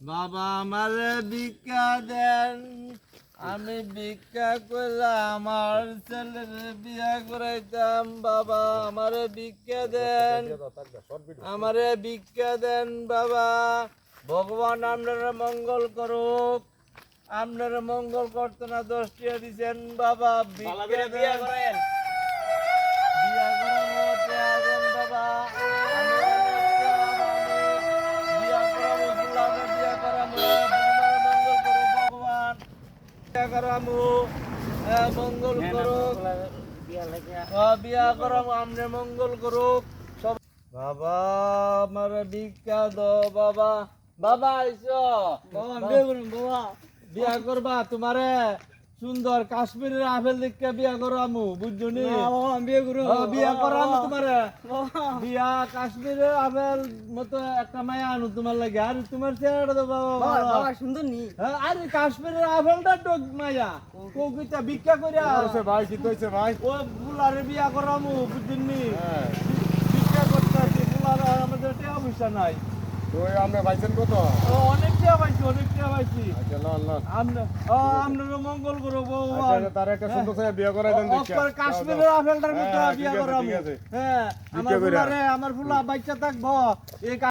বাবা আমারে ভিক্ষা দেন, আমি ভিক্ষা করে আমার ছেলের বিয়া করাইতাম। বাবা আমারে ভিক্ষা দেন, আমারে ভিক্ষা দেন বাবা। ভগবান আপনারা মঙ্গল করুক, আপনারা মঙ্গল করতে না 10 টাকা দিছেন বাবা। ভিক্ষা দেন, বিয়া করানো টাকা দেন বাবা। মঙ্গল করুক, বিয়া করাম আমনে মঙ্গল করুক সব। বাবা আমার ভিক্ষা দাও বাবা। বাবা আইসো বাবা, বিয়া করবা? তোমারে সুন্দর কাশ্মীরের আপেল দেখে বিয়া করামু, বুঝছো নি? বিয়া করামু তোমারে, বিয়া কাশ্মীরের আপেল মতো একটা মায়া আনু তোমার লাগে। আর তোমার চেহারাটা তো বাবা সুন্দর নি। আরে কাশ্মীরের আপেলটা তো মায়া কৌকিটা ভিক্ষা করিয়া ভাই কি হইছে ভাই? ও বুলারে বিয়া করামু, বুঝছেন নি? ভিক্ষা করতে আছি, বুলারে আমাদের টাকা পয়সা নাই। তুই আপনি পাইছেন কত? অনেক টাকা পাইছি, অনেক টাকা পাইছি। আচ্ছা লন আপনারা মঙ্গল করো আচ্ছা তার একটা সুন্দর ছেলে বিয়ে করাই দেন দেখি। কাশ্মীরের আপেলটার মতো হ্যাঁ, বিয়া ঠিক আছে, করামু। ঠিক আছে। হ্যাঁ, ভিক্ষা কইরা। আমার ফুলা বাচ্চা থাকবো। এই